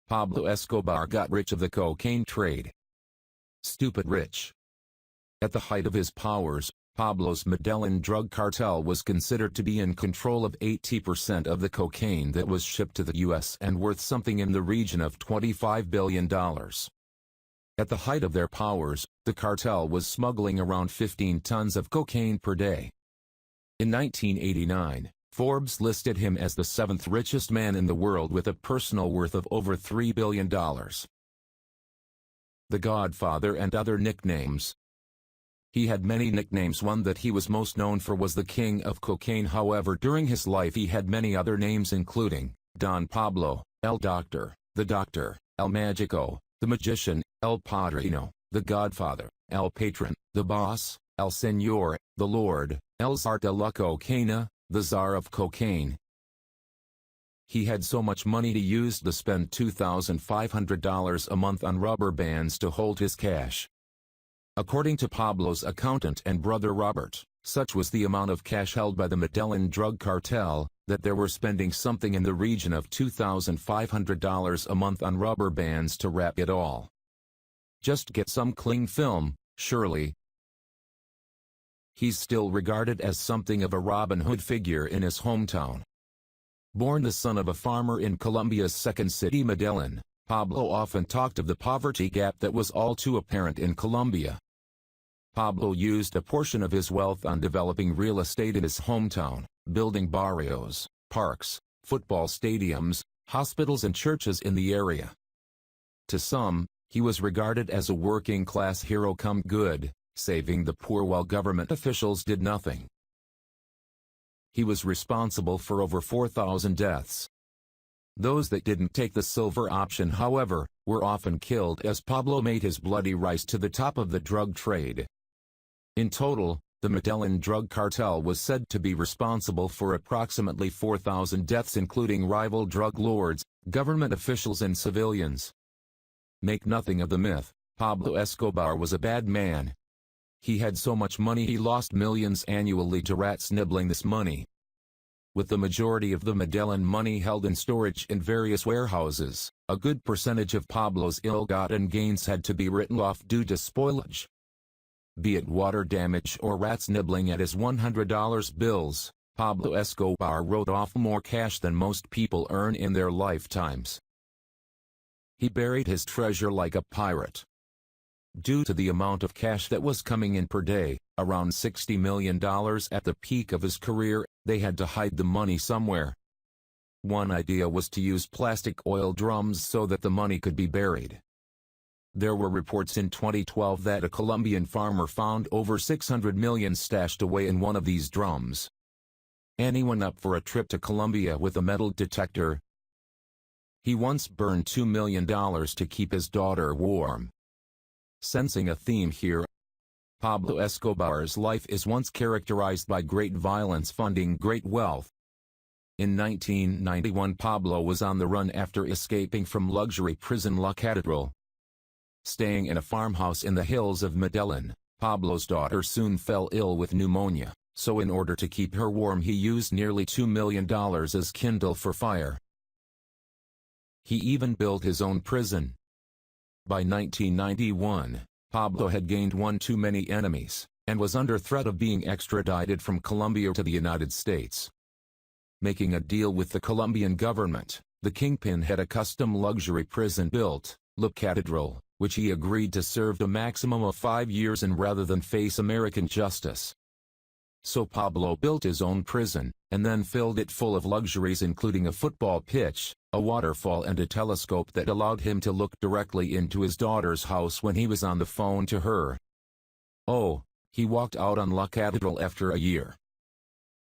Pablo Escobar got rich of the cocaine trade. Stupid rich. At the height of his powers, Pablo's Medellin drug cartel was considered to be in control of 80% of the cocaine that was shipped to the U.S. and worth something in the region of $25 billion. At the height of their powers, the cartel was smuggling around 15 tons of cocaine per day. In 1989, Forbes listed him as the 7th richest man in the world with a personal worth of over $3 billion. The Godfather and other nicknames. He had many nicknames. One that he was most known for was the King of Cocaine. However, during his life he had many other names including Don Pablo, El Doctor, the Doctor, El Magico, the Magician, El Padrino, the Godfather, El Patron, the Boss, El Señor, the Lord, El Zar de la Cocaína, the Czar of Cocaine. He had so much money he used to spend $2,500 a month on rubber bands to hold his cash. According to Pablo's accountant and brother Robert, such was the amount of cash held by the Medellin drug cartel, that they were spending something in the region of $2,500 a month on rubber bands to wrap it all. Just get some cling film, surely. He's still regarded as something of a Robin Hood figure in his hometown. Born the son of a farmer in Colombia's second city Medellin, Pablo often talked of the poverty gap that was all too apparent in Colombia. Pablo used a portion of his wealth on developing real estate in his hometown, building barrios, parks, football stadiums, hospitals and churches in the area. To some, he was regarded as a working-class hero come good, saving the poor while government officials did nothing. He was responsible for over 4,000 deaths. Those that didn't take the silver option, however, were often killed as Pablo made his bloody rise to the top of the drug trade. In total, the Medellin drug cartel was said to be responsible for approximately 4,000 deaths, including rival drug lords, government officials and civilians. Make nothing of the myth, Pablo Escobar was a bad man. He had so much money he lost millions annually to rats nibbling this money. With the majority of the Medellin money held in storage in various warehouses, a good percentage of Pablo's ill-gotten gains had to be written off due to spoilage. Be it water damage or rats nibbling at his $100 bills, Pablo Escobar wrote off more cash than most people earn in their lifetimes. He buried his treasure like a pirate. Due to the amount of cash that was coming in per day, around $60 million at the peak of his career, they had to hide the money somewhere. One idea was to use plastic oil drums so that the money could be buried. There were reports in 2012 that a Colombian farmer found over $600 million stashed away in one of these drums. Anyone up for a trip to Colombia with a metal detector? He once burned $2 million to keep his daughter warm. Sensing a theme here, Pablo Escobar's life is once characterized by great violence funding great wealth. In 1991, Pablo was on the run after escaping from luxury prison La Catedral. Staying in a farmhouse in the hills of Medellin, Pablo's daughter soon fell ill with pneumonia, so in order to keep her warm he used nearly $2 million as kindle for fire. He even built his own prison. By 1991, Pablo had gained one too many enemies, and was under threat of being extradited from Colombia to the United States. Making a deal with the Colombian government, the kingpin had a custom luxury prison built, La Catedral, which he agreed to serve a maximum of 5 years in rather than face American justice. So Pablo built his own prison, and then filled it full of luxuries including a football pitch, a waterfall and a telescope that allowed him to look directly into his daughter's house when he was on the phone to her. Oh, he walked out on La Catedral after a year.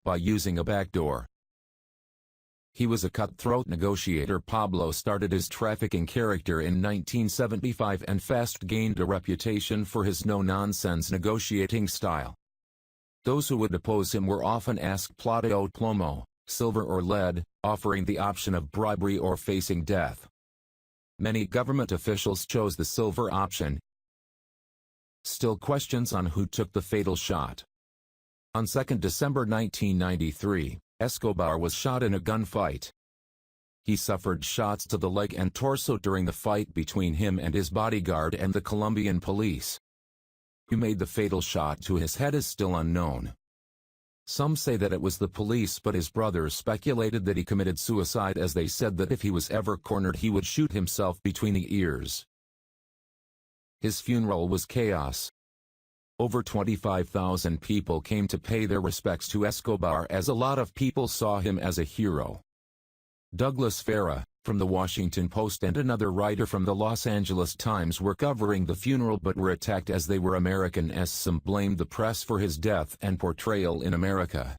By using a back door. He was a cutthroat negotiator. Pablo started his trafficking character in 1975 and fast gained a reputation for his no-nonsense negotiating style. Those who would oppose him were often asked plata o plomo, silver or lead, offering the option of bribery or facing death. Many government officials chose the silver option. Still questions on who took the fatal shot. On 2 December 1993, Escobar was shot in a gunfight. He suffered shots to the leg and torso during the fight between him and his bodyguard and the Colombian police. Who made the fatal shot to his head is still unknown. Some say that it was the police, but his brothers speculated that he committed suicide, as they said that if he was ever cornered he would shoot himself between the ears. His funeral was chaos. Over 25,000 people came to pay their respects to Escobar, as a lot of people saw him as a hero. Douglas Farah, from the Washington Post, and another writer from the Los Angeles Times were covering the funeral but were attacked as they were American, as some blamed the press for his death and portrayal in America.